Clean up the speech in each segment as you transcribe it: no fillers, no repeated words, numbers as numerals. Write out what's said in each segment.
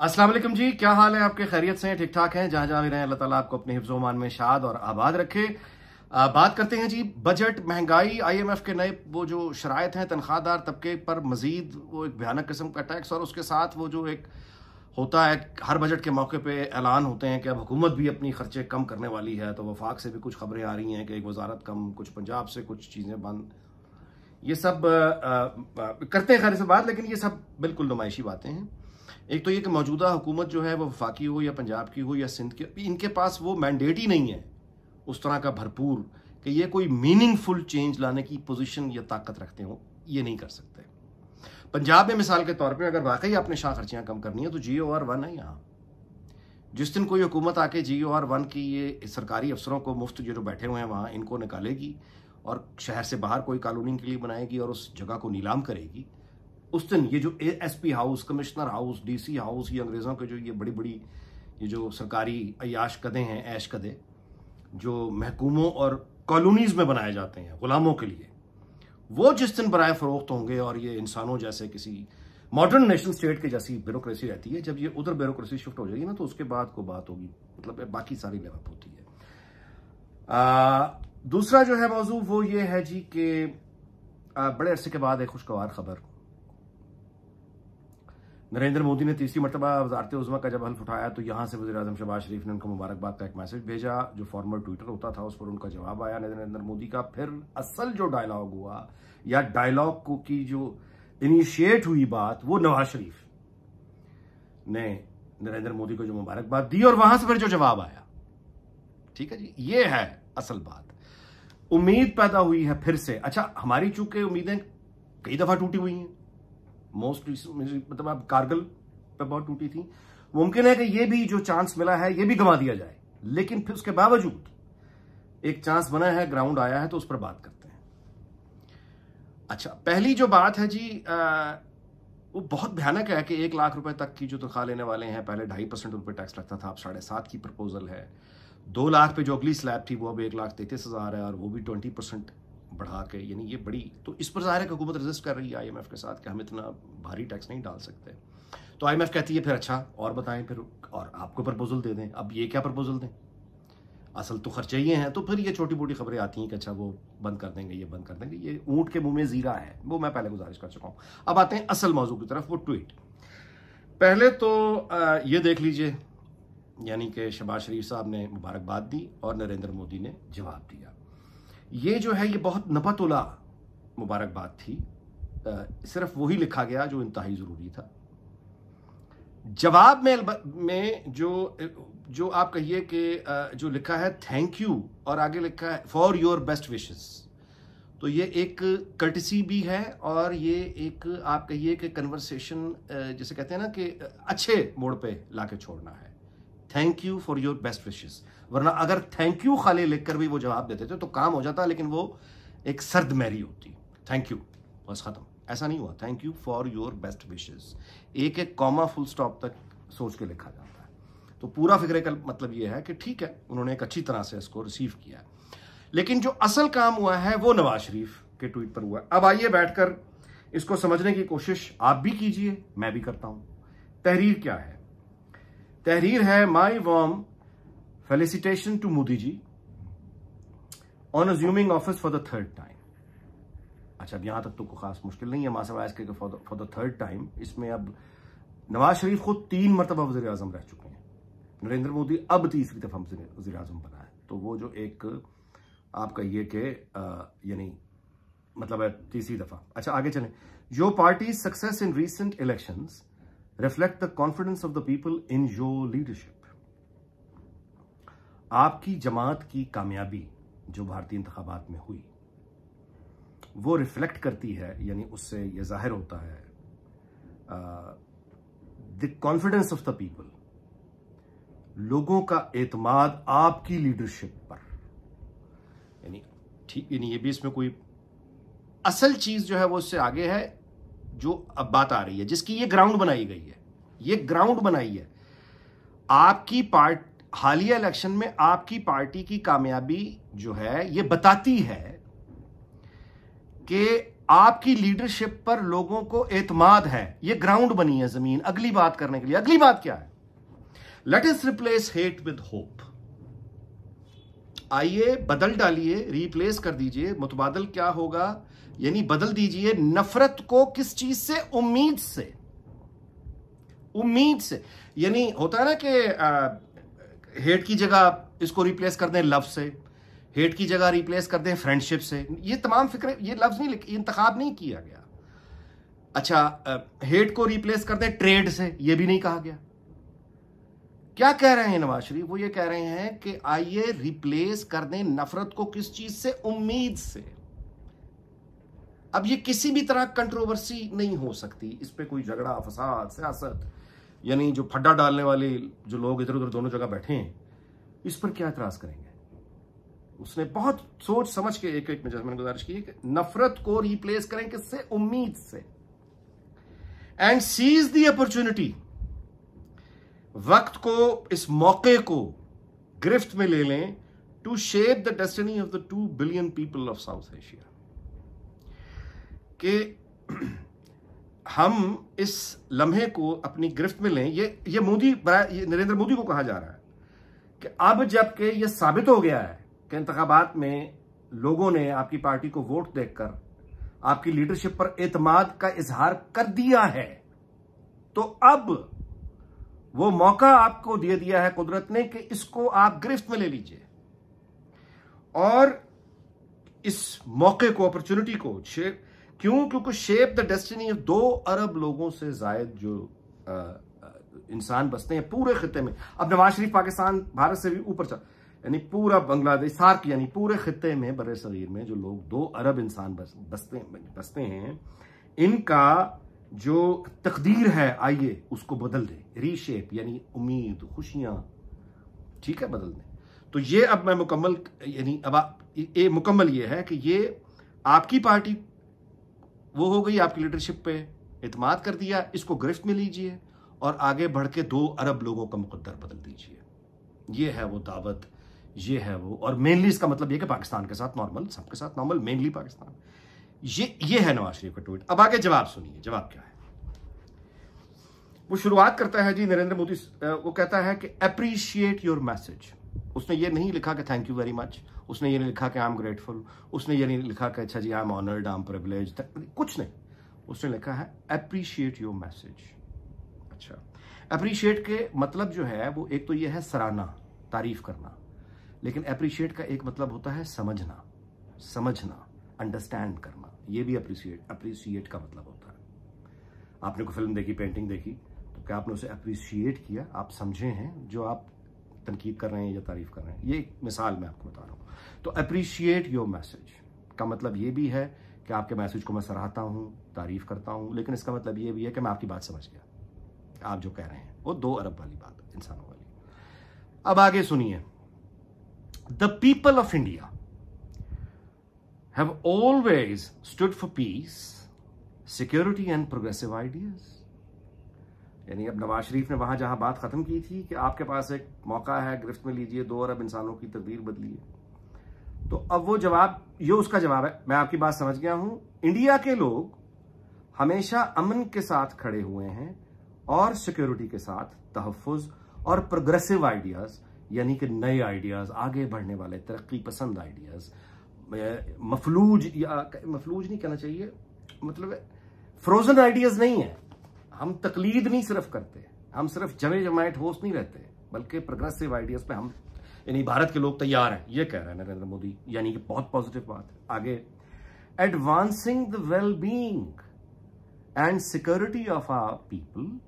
अस्सलाम वालेकुम जी, क्या हाल है आपके? खैरियत से हैं? ठीक ठाक हैं? जहां जहां भी रहें, अल्लाह ताला आपको अपने हिफ्ज़ मान में शाद और आबाद रखे। बात करते हैं जी बजट, महंगाई, IMF के नए वो जो शराइत हैं तनख्वाहदार तबके पर मजीद वो एक भयानक किस्म का टैक्स, और उसके साथ वो जो एक होता है हर बजट के मौके पे ऐलान होते हैं कि अब हुकूमत भी अपनी खर्चे कम करने वाली है। तो वफाक से भी कुछ खबरें आ रही हैं कि एक वजारत कम, कुछ पंजाब से कुछ चीज़ें बंद, ये सब करते हैं खैर से बात, लेकिन ये सब बिल्कुल नुमाइशी बातें हैं। एक तो ये कि मौजूदा हुकूमत जो है वो वफाकी हो या पंजाब की हो या सिंध की, इनके पास वो मैंडेट ही नहीं है उस तरह का भरपूर कि ये कोई मीनिंगफुल चेंज लाने की पोजीशन या ताकत रखते हो, ये नहीं कर सकते। पंजाब में मिसाल के तौर पे अगर वाकई आपने शाह खर्चियां कम करनी है तो GOR1 है। यहाँ जिस दिन कोई हुकूमत आके GOR1 की ये सरकारी अफसरों को मुफ्त जो बैठे हुए हैं वहाँ इनको निकालेगी और शहर से बाहर कोई कॉलोनी के लिए बनाएगी और उस जगह को नीलाम करेगी, उस दिन ये जो SP house, commissioner house, DC house, ये अंग्रेज़ों के जो ये बड़ी बड़ी ये जो सरकारी अयाश कदे हैं, ऐश कदे जो महकूमों और कॉलोनीज़ में बनाए जाते हैं गुलामों के लिए, वो जिस दिन बराए फरोख्त होंगे और ये इंसानों जैसे किसी मॉडर्न नेशन स्टेट के जैसी ब्यूरोक्रेसी रहती है, जब ये उधर ब्यूरोक्रेसी शिफ्ट हो जाएगी ना तो उसके बाद को बात होगी, मतलब बाकी सारी लेवल होती है। दूसरा जो है मौजू वो ये है जी कि बड़े अरसे के बाद एक खुशगवार खबर, नरेंद्र मोदी ने तीसरी मरतबा वज़ारत उज़्मा का जब हल्फ उठाया तो यहाँ से वज़ीर-ए-आज़म शहबाज शरीफ ने उनको मुबारकबाद का एक मैसेज भेजा, जो फॉर्मल ट्विटर होता था उस पर उनका जवाब आया नरेंद्र मोदी का। फिर असल जो डायलॉग हुआ या डायलॉग को की जो इनिशिएट हुई बात, वो नवाज शरीफ ने नरेंद्र मोदी को जो मुबारकबाद दी और वहां से फिर जो जवाब आया, ठीक है जी, ये है असल बात। उम्मीद पैदा हुई है फिर से। अच्छा, हमारी चूंकि उम्मीदें कई दफा टूटी हुई हैं, मतलब अब कारगिल पे बहुत टूटी थी, मुमकिन है कि ये भी जो चांस मिला है ये भी गंवा दिया जाए, लेकिन फिर उसके बावजूद एक चांस बना है, ग्राउंड आया है, तो उस पर बात करते हैं। अच्छा, पहली जो बात है जी वो बहुत भयानक है कि 1 लाख रुपए तक की जो तनख्वाह लेने वाले हैं, पहले 2.5% उन पर टैक्स लगता था, अब 7.5 की प्रपोजल है। 2 लाख पे जो अगली स्लैब थी वो अब 1,33,000 है और वो भी 20% बढ़ा के, यानी ये बड़ी, तो इस पर ज़ाहिर है कि हुकूमत रजिस्ट कर रही है IMF के साथ कि हम इतना भारी टैक्स नहीं डाल सकते। तो IMF कहती है फिर अच्छा और बताएं, फिर और आपको प्रपोजल दे दें। अब ये क्या प्रपोजल दें, असल तो खर्चे ही हैं। तो फिर ये छोटी मोटी खबरें आती हैं कि अच्छा वो बंद कर देंगे, ये बंद कर देंगे, ये ऊंट के मुंह में जीरा है, वो मैं पहले गुजारिश कर चुका हूँ। अब आते हैं असल मौजू की तरफ, वो ट्वीट। पहले तो ये देख लीजिए, यानी कि शहबाज शरीफ साहब ने मुबारकबाद दी और नरेंद्र मोदी ने जवाब दिया। ये जो है ये बहुत नपतुला मुबारकबाद थी, सिर्फ वही लिखा गया जो इंतहाई ज़रूरी था। जवाब में जो आप कहिए कि जो लिखा है थैंक यू और आगे लिखा है फॉर योर बेस्ट विशेस, तो ये एक कर्टिसी भी है और ये एक आप कहिए कि कन्वर्सेशन जिसे कहते हैं ना कि अच्छे मोड़ पे लाके छोड़ना है। Thank you for your best wishes, वरना अगर थैंक यू खाली लिखकर भी वो जवाब देते थे तो काम हो जाता, लेकिन वो एक सर्द मैरी होती। थैंक यू बस खत्म, ऐसा नहीं हुआ। Thank you for your best wishes, एक एक कॉमा फुल स्टॉप तक सोच के लिखा जाता है। तो पूरा फिक्रे का मतलब ये है कि ठीक है, उन्होंने एक अच्छी तरह से इसको रिसीव किया, लेकिन जो असल काम हुआ है वो नवाज शरीफ के ट्वीट पर हुआ। अब आइए बैठकर इसको समझने की कोशिश आप भी कीजिए, मैं भी करता हूं। तहरीर क्या है? तहरीर है my warm felicitation to Modi ji on assuming office for the third time. अच्छा, अब यहां तक तो कोई खास मुश्किल नहीं है, मासावाइज के फॉर द थर्ड टाइम। इसमें अब नवाज शरीफ खुद 3 मरतबा वज़ीर आज़म रह चुके हैं, नरेंद्र मोदी अब तीसरी दफा वज़ीर आज़म बना है, तो वो जो एक आप कहिए कि यानी मतलब है तीसरी दफा। अच्छा, आगे चलें। Your party success in recent elections reflect the confidence of the people in your leadership. आपकी जमात की कामयाबी जो भारतीय इंतखाबात में हुई वो रिफ्लेक्ट करती है, यानी उससे यह जाहिर होता है the confidence of the people, लोगों का एतमाद आपकी लीडरशिप पर। यानी ठीक, यानी ये भी इसमें कोई असल चीज जो है वो उससे आगे है, जो अब बात आ रही है, जिसकी ये ग्राउंड बनाई गई है, ये ग्राउंड बनाई है। आपकी हालिया इलेक्शन में आपकी पार्टी की कामयाबी जो है ये बताती है कि आपकी लीडरशिप पर लोगों को एतमाद है, ये ग्राउंड बनी है जमीन अगली बात करने के लिए। अगली बात क्या है? Let us replace hate with hope. आइए बदल डालिए, रिप्लेस कर दीजिए। मुतबादल क्या होगा? यानी बदल दीजिए नफरत को किस चीज से? उम्मीद से। उम्मीद से, यानी होता है ना कि हेट की जगह इसको रिप्लेस कर दें लव से, हेट की जगह रिप्लेस कर दें फ्रेंडशिप से। ये तमाम फिक्र, ये लफ्ज नहीं, इंतखाब नहीं किया गया। अच्छा, हेट को रिप्लेस कर दें ट्रेड से, ये भी नहीं कहा गया। क्या कह रहे हैं नवाज शरीफ? वो ये कह रहे हैं कि आइए रिप्लेस कर दें नफरत को किस चीज से? उम्मीद से। अब ये किसी भी तरह कंट्रोवर्सी नहीं हो सकती, इस पे कोई झगड़ा, फसाद, सियासत, यानी जो फड्डा डालने वाले जो लोग इधर उधर दोनों जगह बैठे हैं, इस पर क्या एतराज करेंगे? उसने बहुत सोच समझ के एक एक में जैसे मैंने गुजारिश की कि नफरत को रिप्लेस करें किससे? उम्मीद से। एंड सीज द अपॉर्चुनिटी, वक्त को, इस मौके को गिरफ्त में ले लें, to shape the destiny of the 2 billion people of South Asia. कि हम इस लम्हे को अपनी गिरफ्त में लें। ये मोदी, ये नरेंद्र मोदी को कहा जा रहा है कि अब जबकि ये साबित हो गया है कि इंतखाबात में लोगों ने आपकी पार्टी को वोट देकर आपकी लीडरशिप पर एतमाद का इजहार कर दिया है, तो अब वो मौका आपको दे दिया है कुदरत ने कि इसको आप गिरफ्त में ले लीजिए और इस मौके को, अपॉर्चुनिटी को क्योंकि शेप द डेस्टिनी ऑफ 2 अरब लोगों से जायद जो इंसान बसते हैं पूरे खिते में। अब नवाज शरीफ पाकिस्तान, भारत से भी ऊपर चल, यानी पूरा बांग्लादेश, सार्क, यानी पूरे खिते में, बड़े सगीर में जो लोग 2 अरब इंसान बसते हैं, इनका जो तकदीर है, आइए उसको बदल दें। रीशेप यानी उम्मीद, खुशियां, ठीक है, बदल दें। तो ये अब मैं मुकम्मल, यानी अब मुकम्मल ये है कि ये आपकी पार्टी वो हो गई, आपकी लीडरशिप पे एतमाद कर दिया, इसको गिरफ्त में लीजिए और आगे बढ़ के 2 अरब लोगों का मुकद्दर बदल दीजिए। ये है वो दावत, ये है वो। और मेनली इसका मतलब ये कि पाकिस्तान के साथ नॉर्मल, सबके साथ नॉर्मल, मेनली पाकिस्तान। ये है नवाज शरीफ का ट्वीट। अब आगे जवाब सुनिए, जवाब क्या है? वो शुरुआत करता है जी नरेंद्र मोदी, वो कहता है कि अप्रिशिएट योर मैसेज। उसने ये नहीं लिखा कि थैंक यू वेरी मच, उसने ये नहीं लिखा कि आई एम ग्रेटफुल, उसने ये नहीं लिखा कि अच्छा जी I am honoured, I am privileged, कुछ नहीं। उसने लिखा है अप्रिशिएट योर मैसेज। अच्छा, अप्रिशिएट के मतलब जो है वो एक तो ये है सराहना, तारीफ करना, लेकिन अप्रिशिएट का एक मतलब होता है समझना, अंडरस्टैंड करना। ये भी अप्रिशिएट का मतलब होता है। आपने कोई फिल्म देखी, पेंटिंग देखी, तो क्या आपने उसे अप्रिशिएट किया? आप समझे हैं जो आप तनकीद कर रहे हैं या तारीफ कर रहे हैं। ये एक मिसाल मैं आपको बता रहा हूँ। तो अप्रिशिएट योर मैसेज का मतलब ये भी है कि आपके मैसेज को मैं सराहता हूँ, तारीफ करता हूँ, लेकिन इसका मतलब ये भी है कि मैं आपकी बात समझ गया। आप जो कह रहे हैं वो 2 अरब वाली बात, इंसानों वाली। अब आगे सुनिए। The people of India have always stood for piece, security and progressive ideas. यानी अब नवाज शरीफ ने वहां जहां बात खत्म की थी कि आपके पास एक मौका है, गिरफ्त में लीजिए, 2 अरब इंसानों की तकदीर बदलिए, तो अब वो जवाब, ये उसका जवाब है। मैं आपकी बात समझ गया हूं। इंडिया के लोग हमेशा अमन के साथ खड़े हुए हैं और सिक्योरिटी के साथ, तहफ़्फ़ुज़ और प्रोग्रेसिव आइडियाज, यानी कि नए आइडियाज, आगे बढ़ने वाले, तरक्की पसंद आइडियाज, मफलूज नहीं कहना चाहिए, मतलब फ्रोजन आइडियाज नहीं है। हम तकलीद नहीं सिर्फ करते, हम सिर्फ जमे जमायत होस्ट नहीं रहते, बल्कि प्रोग्रेसिव आइडियाज पे हम, यानी भारत के लोग तैयार हैं, ये कह रहे हैं नरेंद्र मोदी, यानी कि बहुत पॉजिटिव बात है। आगे, advancing the well being and security of our people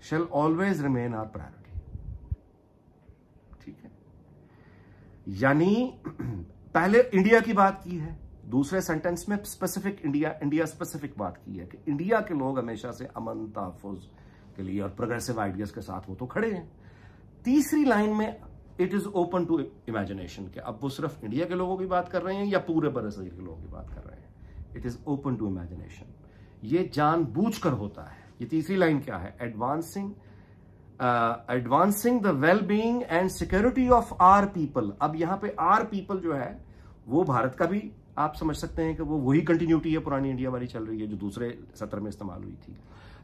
shall always remain our priority. ठीक है, यानी पहले इंडिया की बात की है, दूसरे सेंटेंस में स्पेसिफिक इंडिया स्पेसिफिक बात की है कि इंडिया के लोग हमेशा से अमन, तहफ़्फ़ुज़ के लिए और प्रोग्रेसिव आइडियाज के साथ वो तो खड़े हैं। तीसरी लाइन में it is open to imagination, कि अब वो सिर्फ इंडिया के लोगों की बात कर रहे हैं या पूरे बरसगीर के लोगों की बात कर रहे हैं। It is open to imagination, ये जानबूझकर होता है। ये तीसरी लाइन क्या है? Advancing the well being and security of our people. अब यहां पे आर पीपल जो है वो भारत का भी आप समझ सकते हैं कि वो वही कंटिन्यूटी है पुरानी इंडिया वाली चल रही है जो दूसरे सत्र में इस्तेमाल हुई थी।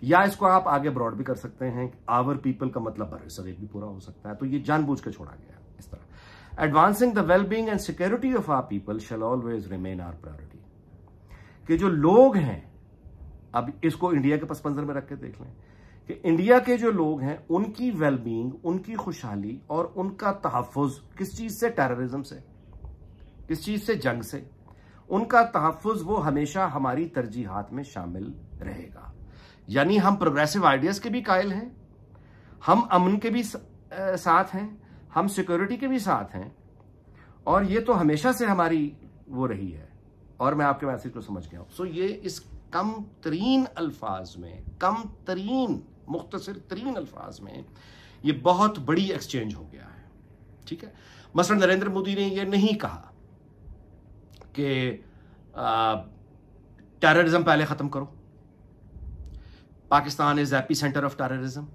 या इसको आप आगे ब्रॉड भी कर सकते हैं, आवर पीपल का मतलब बरसर एक भी पूरा हो सकता है। तो ये जानबूझ के छोड़ा गया इस तरह। Advancing the wellbeing and security of our people shall always remain our priority. कि जो लोग हैं, अब इसको इंडिया के पस मंजर में रख के देख लें कि इंडिया के जो लोग हैं उनकी वेलबींग, उनकी खुशहाली और उनका तहफ़्फ़ुज़ किस चीज से, टेररिज्म से, किस चीज से, जंग से, उनका तहफ़्फ़ुज़ वो हमेशा हमारी तरजीहात में शामिल रहेगा। यानी हम प्रोग्रेसिव आइडियाज के भी कायल हैं, हम अमन के भी साथ हैं, हम सिक्योरिटी के भी साथ हैं, और ये तो हमेशा से हमारी वो रही है। और मैं आपके मैसेज को समझ गया हूं। सो ये इस कम तरीन अल्फाज में, कम तरीन मुख्तसर तरीन अल्फाज में ये बहुत बड़ी एक्सचेंज हो गया है। ठीक है, मसलन नरेंद्र मोदी ने यह नहीं कहा कि टेररिज्म पहले खत्म करो, Pakistan is AP centre of terrorism.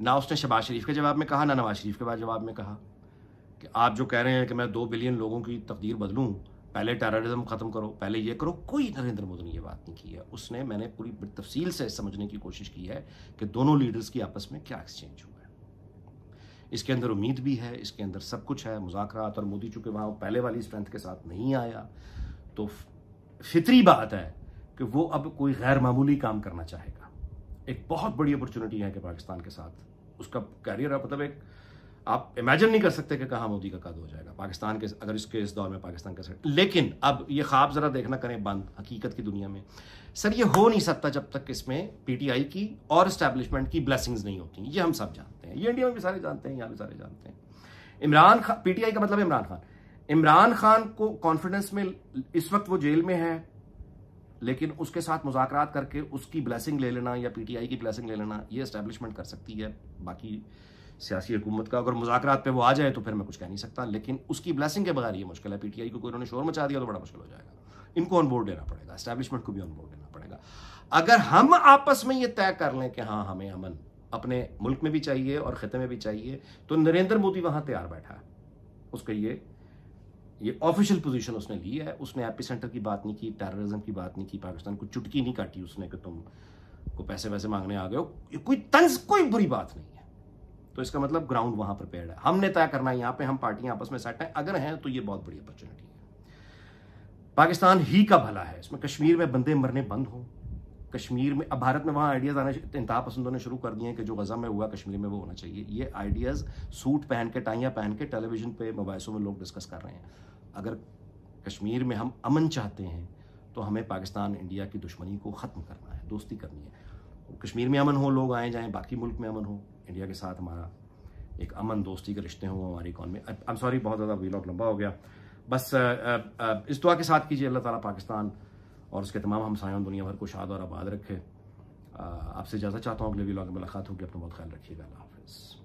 ना उसने शहबाज शरीफ के जवाब में कहा, ना नवाज शरीफ के बाद जवाब में कहा कि आप जो कह रहे हैं कि मैं 2 बिलियन लोगों की तकदीर बदलूं, पहले टेररिज्म खत्म करो, पहले ये करो। कोई नरेंद्र मोदी ने ये बात नहीं की है। उसने, मैंने पूरी तफसील से समझने की कोशिश की है कि दोनों लीडर्स की आपस में क्या एक्सचेंज हुआ है। इसके अंदर उम्मीद भी है, इसके अंदर सब कुछ है, मुज़ाकरात। और मोदी चूंकि वहां पहले वाली स्ट्रेंथ के साथ नहीं आया, तो फितरी बात है कि वो अब कोई गैर मामूली काम करना चाहेगा। एक बहुत बड़ी अपॉर्चुनिटी है कि पाकिस्तान के साथ उसका कैरियर, मतलब एक आप इमेजिन नहीं कर सकते कि कहाँ मोदी का कद हो जाएगा पाकिस्तान के, अगर इस दौर में पाकिस्तान का सेट। लेकिन अब ये ख्वाब जरा देखना करें बंद हकीकत की दुनिया में। सर ये हो नहीं सकता जब तक इसमें पीटीआई की और एस्टैब्लिशमेंट की ब्लेसिंग्स नहीं होती। ये हम सब जानते हैं, ये इंडिया में भी सारे जानते हैं, यहाँ भी सारे जानते हैं। इमरान खान, पीटीआई का मतलब इमरान खान, इमरान खान को कॉन्फिडेंस में इस वक्त वो जेल में है, लेकिन उसके साथ मुज़ाकरात करके उसकी ब्लेसिंग ले लेना या पीटीआई की ब्लेसिंग ले लेना, ये एस्टैब्लिशमेंट कर सकती है। बाकी सियासी हुकूमत का अगर मुज़ाकरात पे वो आ जाए तो फिर मैं कुछ कह नहीं सकता, लेकिन उसकी ब्लेसिंग के बगैर ये मुश्किल है। पीटीआई को कोई उन्होंने शोर मचा दिया तो बड़ा मुश्किल हो जाएगा। इनको ऑन बोर्ड लेना पड़ेगा, एस्टैब्लिशमेंट को भी ऑन बोर्ड लेना पड़ेगा। अगर हम आपस में ये तय कर लें कि हाँ हमें अमन अपने मुल्क में भी चाहिए और खिते में भी चाहिए, तो नरेंद्र मोदी वहां तैयार बैठा है। उसका ये ऑफिशियल पोजीशन उसने ली है। उसने एपी सेंटर की बात नहीं की, टेररिज्म की बात नहीं की, पाकिस्तान को चुटकी नहीं काटी उसने कि तुम को पैसे वैसे मांगने आ गए हो। कोई तंज, कोई बुरी बात नहीं है। तो इसका मतलब ग्राउंड वहां प्रिपेयर्ड है। हमने तय करना है, यहाँ पे हम पार्टियां आपस में सेट हैं, अगर हैं तो ये बहुत बड़ी अपॉर्चुनिटी है। पाकिस्तान ही का भला है इसमें। कश्मीर में बंदे मरने बंद हो, कश्मीर में अब भारत में वहां आइडियाज आने, इंतहा पसंदों ने शुरू कर दिए हैं कि जो गजा में हुआ कश्मीर में वो होना चाहिए। ये आइडियाज सूट पहन के, टाइयां पहन के टेलीविजन पे, मोबाइलों में लोग डिस्कस कर रहे हैं। अगर कश्मीर में हम अमन चाहते हैं तो हमें पाकिस्तान इंडिया की दुश्मनी को ख़त्म करना है, दोस्ती करनी है। कश्मीर में अमन हो, लोग आए जाएं, बाकी मुल्क में अमन हो, इंडिया के साथ हमारा एक अमन दोस्ती के रिश्ते हों, हमारी इकॉनमी। आई एम सॉरी, बहुत ज़्यादा व्लॉग लंबा हो गया। बस इस दुआ के साथ कीजिए, अल्लाह ताला पाकिस्तान और उसके तमाम हमसायों दुनिया भर को शाद और आबाद रखे। आपसे इजाज़त चाहता हूँ, अगले व्लॉग में मुलाकात होगी। अपना बहुत ख्याल रखिएगा। अल्लाह हाफ़िज़।